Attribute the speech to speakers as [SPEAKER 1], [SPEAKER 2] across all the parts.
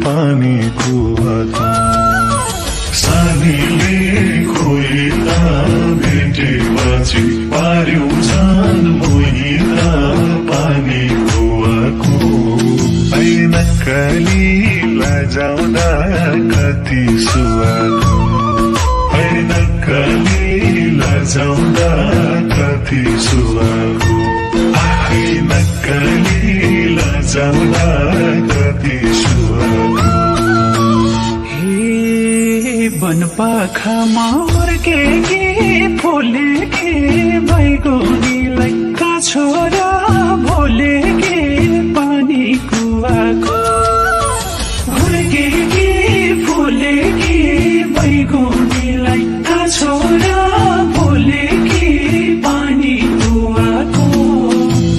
[SPEAKER 1] पानी कुवाको सानीले खोइला भेटेपछि पार्यो जान मोहिला पानी कुवाको ऐनक्काली लजाउँदा कति सुहाको ऐनक्काली लजाउँदा कति सुहाको ऐनक्काली लजाउँदा कति सुहाको
[SPEAKER 2] वनपाखामा हुर्केकी फुलेकी बैगुनीलाई काछोरा भोलेकी पानी कुवाको हुर्केकी फुलेकी बैगुनीलाई काछोरा भोलेकी पानी कुवाको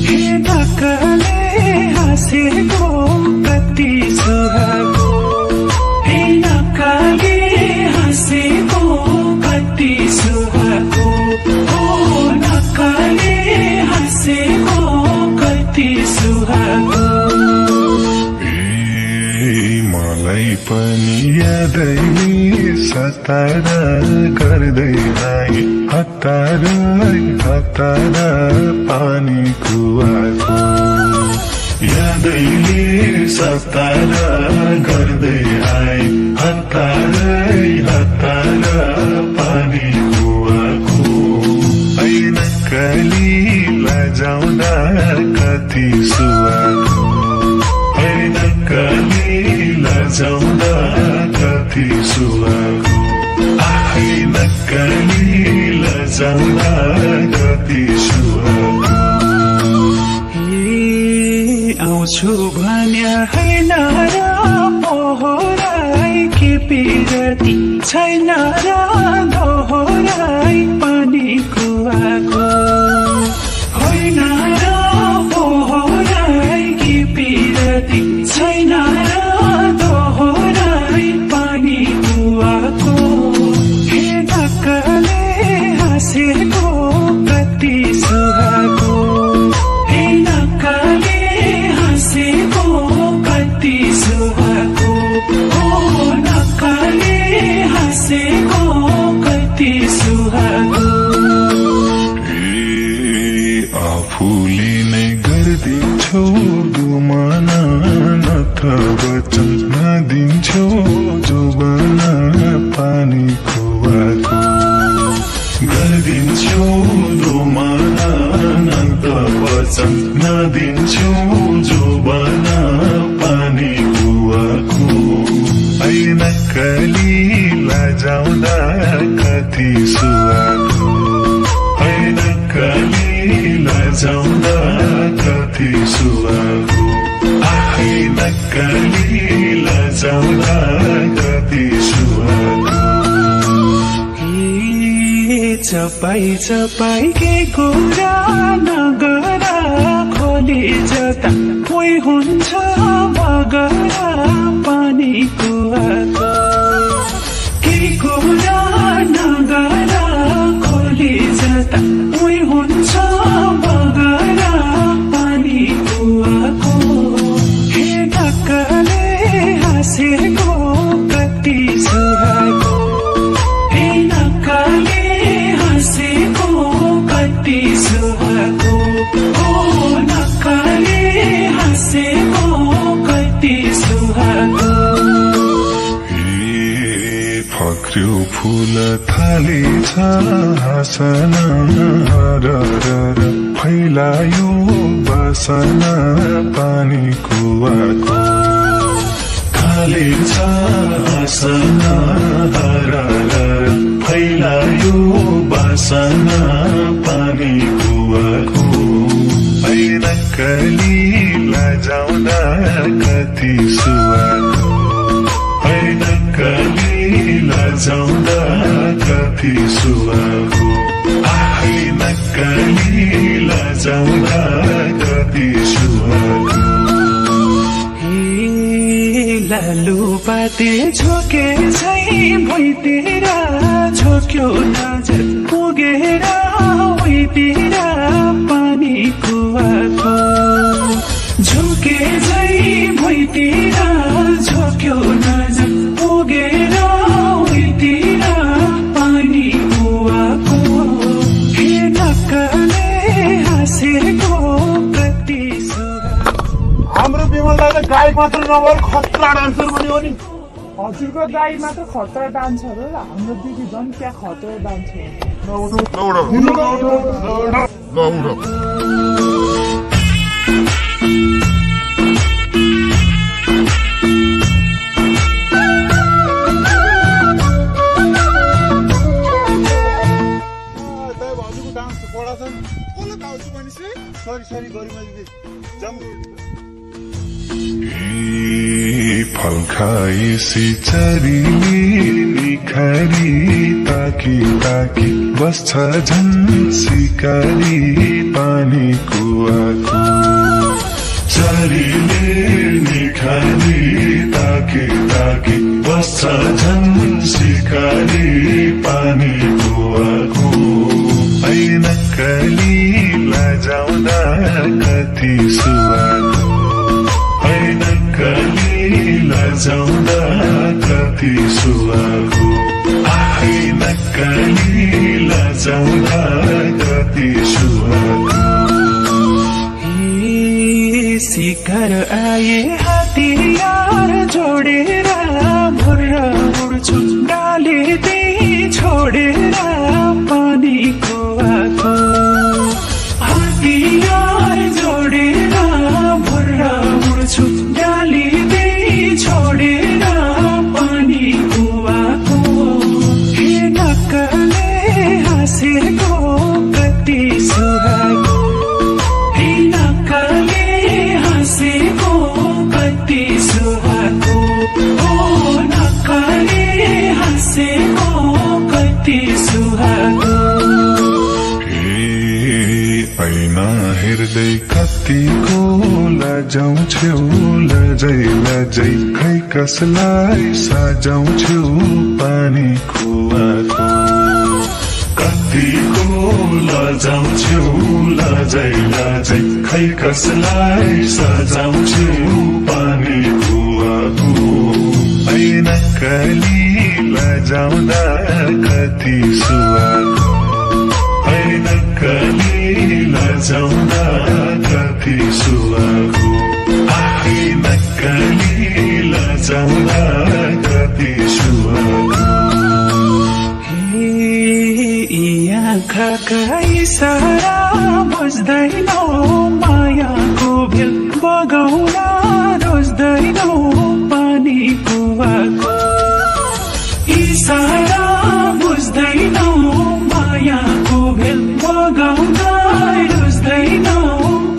[SPEAKER 2] हे नक्कले हाँसेको कति सुहाको हे नक्कले हाँसेको कति सुहाको हो नक्कले हाँसेको कति सुहाको
[SPEAKER 1] मलाई पनि यादैले सतारा गर्दै आए हतारा हतारा पानी कुवाको यादैले सतारा गर्दै आए हतारा हतारा पानी कुवाको ऐनक्काली लजाउँदा कति सुहाको ऐनक्काली लजाउँदा कति सुहाको ऐनक्काली लजाउँदा कति सुहाको
[SPEAKER 2] आउँछु भन्या हैन र पोहोराई के पिरती छैन र दोहोराई पानी कुवाको होइन र पोहोराई के पिरती छैन र दोहोराई पानी कुवाको हे नक्कले हाँसेको कति सुहाको हे नक्कले हाँसेको कति सुहाको हो नक्कले हाँसेको कति सुहाको
[SPEAKER 1] आफूले नै गर्दिन्छौ गुमाना नत्र वचन नदिन्छौ जोबाना पानी कुवाको गर्दिन्छौ गुमाना नत्र वचन नदिन्छौ जोबाना पानी कुवाको ऐनक्काली लजाउँदा कति सुहाको ऐनक्काली लजाउँदा कति सुहाको ऐनक्काली लजाउँदा कति सुहाको
[SPEAKER 2] चपाई चपाई के कुरा नगरा खोली जता कोही हुन्छ बगरा पानी कुवाको के कुरा नगरा खोली जता कोही हुन्छ बगरा पानी कुवाको हे नक्कले हाँसेको कति सुहाको हे नक्कले हाँसेको कति सुहाको हो नक्कले हाँसेको कति सुहाको
[SPEAKER 1] फक्र्यो फूल थालेछ हाँसना हरर फैलायो बासना पानी कुवाको थालेछ हाँसना हरर फैलायो बासना पानी कुवाको ऐनक्काली लजाउँदा कति सुहाको ऐनक्काली लजाउँदा कति सुहाको ऐनक्काली लजाउँदा कति सुहाको
[SPEAKER 2] लालुपाते झोके झै भुइँतिर झोक्यो नजर पुगेर उहीँतिर पानी कुवाको झोके झै भुइँतिर झोक्यो
[SPEAKER 3] दाइ मात्र नभएर खतरा डान्सर बन्यो नि
[SPEAKER 2] हजुरको दाइ मात्र खतरा डान्सर हो हाम्रो दिदी झन् क्या खतरा डान्सर
[SPEAKER 1] फल खाएसी चरीले निखारी ताकी ताकी बस्छ झन् सिकारी पानी कुवाको चरीले निखारी ताकी ताकी बस्छ झन् सिकारी पानी कुवाको ऐनक्कली लजाउँदा कति सुवाको ऐनक्कली लजाउँदा कति सुवाको ऐनक्कली लजाउँदा कति सुवाको
[SPEAKER 2] शिकार आए हतियार जोडेर भुर्र उड्छु डाले त्यही छोडेर पानी कुवाको हतियार जोडेर भुर्र उड्छु डाले त्यही छोडेर पानी कुवाको हे नक्कले हाँसेको कति सुहाको हे नक्कले हाँसेको कति सुहाको ओ नक्कले हाँसेको कति सुहाको
[SPEAKER 1] ऐना हेर्दै कतिको लजाउँछौ लजै लजै खै कसलाई सजाउँछौ पानी कुवाको कतिको लजाउँछौ लजै लजै खै कसलाई सजाउँछौ पानी कुवाको ऐनक्कली लजाउँदा कति सुवाको ऐनक्कली लजाउँदा कति सुवाको ऐनक्कली लजाउँदा कति सुवाको
[SPEAKER 2] आँखाका इसारा बुझ्दैनौ मायाको भेल बगाउन रोज्दैनौ पानी कुवाको इसारा बुझ्दैनौ मायाको भेल बगाउन रोज्दैनौ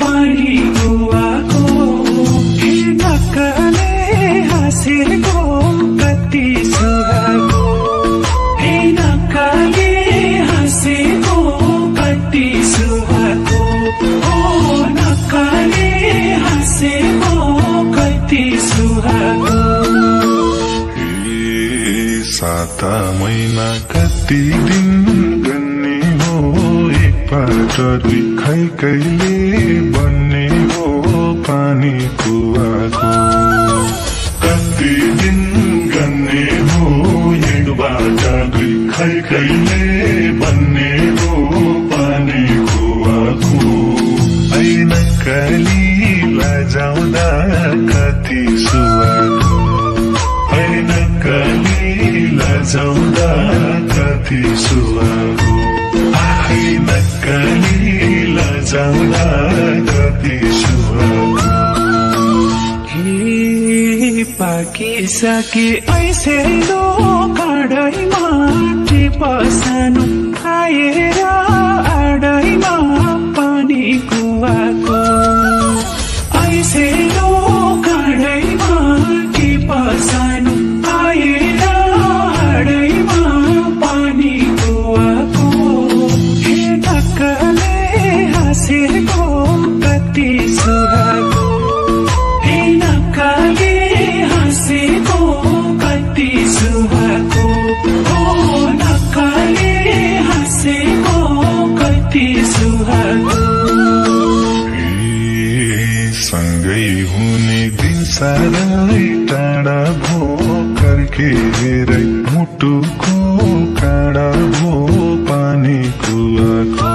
[SPEAKER 2] पानी कुवाको हे नक्कले हाँसेको कति सुहाको हे नक्कले हाँसेको कति सुहाको ओ नक्कले हाँसेको कति सुहाको
[SPEAKER 1] साता महिना कति दिन गन्ने हो एकपल्ट दुई खै कहिले बन्ने हो पानी कुवाको कति दिन गन्ने हो एकबाट दुई खै कहिले बन्ने हो पानी कुवाको ऐनक्कली लजाउँदा कति सुवाको ऐनक्कली लजाउँदा कति सुवाको ऐनक्कली लजाउँदा कति सुवाको
[SPEAKER 2] पाकिसके ऐसे लो काँडैमा टिप सानो आएर आडैमा पानी कुवाको ऐसे लो काँडैमा टिप सानो आएर आडैमा पानी कुवाको हे नक्कले हाँसेको कति सुहाको हे नक्कले हाँसेको कति सुहाको ओ नक्कले हाँसेको कति सुहाको
[SPEAKER 1] सँगै हुने दिन साह्रै टाढा भो कर्केरै मुटुको काँडा भो पानी कुवाको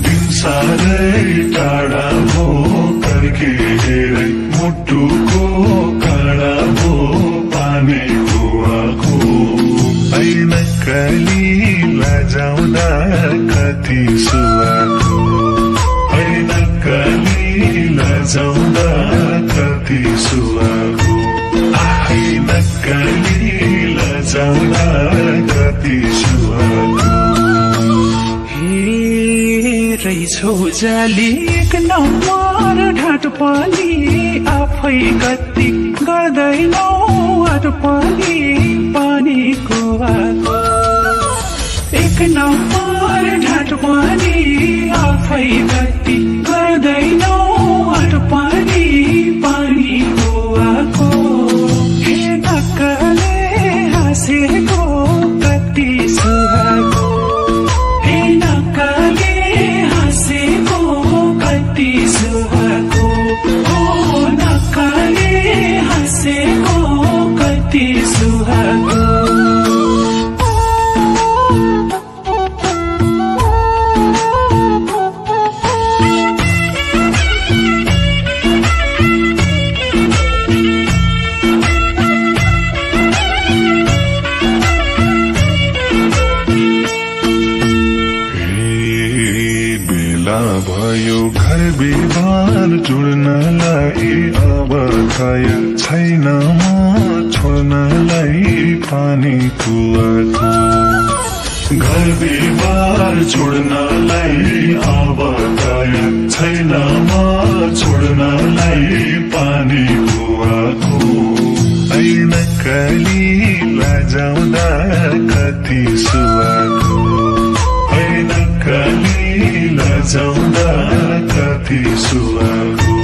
[SPEAKER 1] दिन साह्रै टाढा भो कर्केरै मुटु मुटुको काँडा भो पानी कुवाको ऐन काली लजाउँदा कति सुहाको ऐन काली लजाउँदा कति सुहाको ऐन काली लजाउँदा कति सुहाको
[SPEAKER 4] रहेछौ जाली एक नम्बर ढाँट पनि आफै कति गर्दैनौ आट पनि पानी कुवाको एक नम्बर ढाँट पनि आफै कति गर्दैनौ आट पनि पानी कुवाको हे नक्कले हाँसेको कति सुहाको हे नक्कले हाँसेको कति सुहाको ओ नक्कले हाँसेको कति सुहाको
[SPEAKER 1] भयो घर विवाद जुड्नलाई अब तयार छैन म छोड्नलाई पानी कुवाको घर विवाद जुड्नलाई अब तयार छैन म छोड्नलाई पानी कुवाको ऐन काली लजाउँदा कति सुहाको ऐन काली लजाउँदा कति सुहाको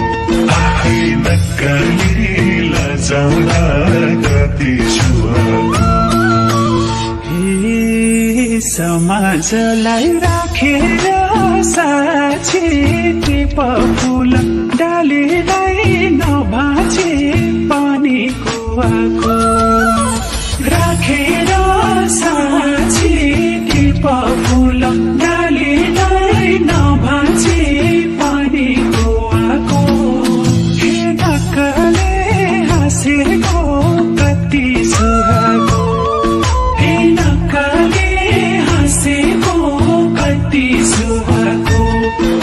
[SPEAKER 1] ऐन काली लजाउँदा कति सुहाको
[SPEAKER 4] समाजलाई राखेर साक्षी टिप फुल डालीलाई नभाँचे पानी कुवाको राखेर साक्षी टिप फुल डालीलाई नभाँचे पानी कुवाको हे नक्कले हाँसेको कति सुहाको हे नक्कले हाँसेको कति सुहाको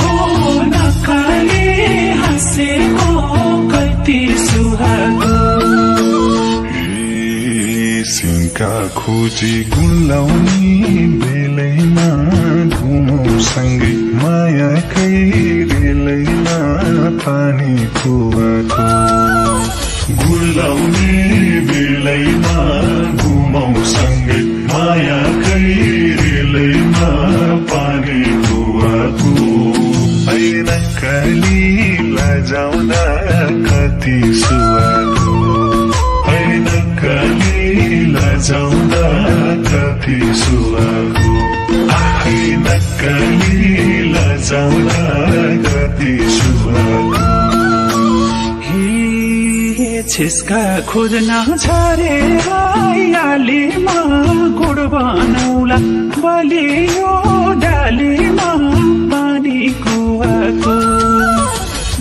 [SPEAKER 4] ओ नक्कले हाँसेको कति सुहाको
[SPEAKER 1] सिंका खोजी गुल्लाउने बेलैमा घुमौँ सँगै मायाकै रेलैमा पानी कुवाको गुल्लाउने बेलैमा घुमौँ सँगै मायाकै रेलैमा पानी कुवाको ऐन काली लजाउँदा कति सुहाको ऐन काली लजाउँदा कति सुहाको ऐन काली लजाउँदा कति सुहाको
[SPEAKER 4] छिस्का खोज्न छरेर आलीमा गुड बनौला बलियो डालीमा पानी कुवाको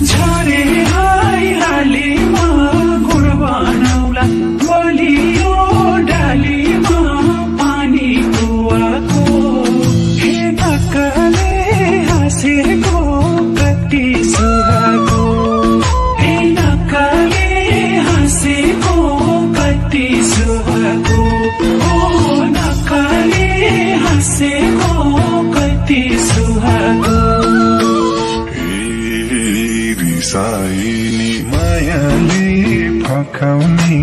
[SPEAKER 4] झरे आलीमा गुड बनौला बलियो डालीमा पानी कुवाको हे नक्कले हाँसेको कति सुहाको हे नक्कले हाँसेको कति सुहाको ओ नक्कले हाँसेको कति सुहाको
[SPEAKER 1] रिसाइनी मायाले फकाउने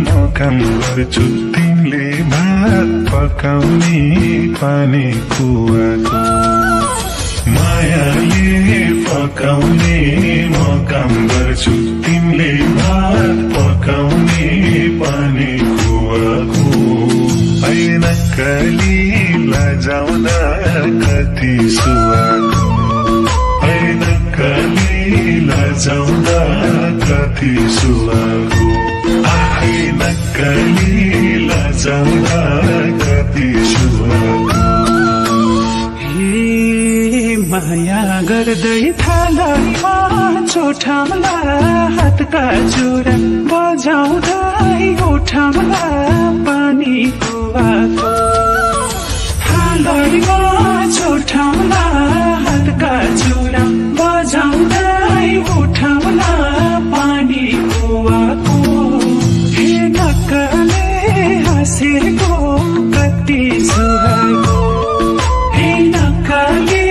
[SPEAKER 1] म काम गर्छु तिमीले भात पकाउने पानी कुवाको मायाले फकाउने म काम गर्छु तिमीले भात पकाउने पानी कुवाको ऐन काली लजाउँदा कति सुहाको ऐन काली लजाउँदा कति सुहाको ऐन काली लजाउँदा कति सुहाको
[SPEAKER 4] माया गर्दै थालैमा चोठामला हातका चुरा बजाउँदै ओठामला पानी कुवाको थालैमा चोठामला हातका चुरा बजाउँदै ओठामला पानी कुवाको हे नक्कले हाँसेको कति सुहाएको हे नक्कले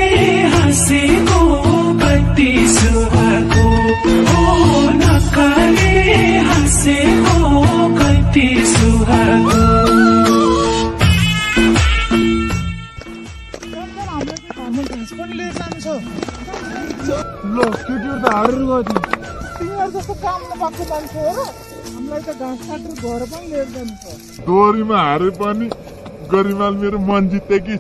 [SPEAKER 4] हाँसेको कति सुहाएको ओ नक्कले हाँसेको कति सुहाएको
[SPEAKER 2] हाम्रो घाँस पनि लिएर जानु छ
[SPEAKER 3] ल केटीहरू त हारेर गयो
[SPEAKER 2] तिमीहरू जस्तो काम नपाएको मान्छे हो र हामीलाई त घाँस काटेर घर पनि लिएर जानु छ
[SPEAKER 3] डोरीमा हारे पनि गरिमाल मेरो मन जिते कि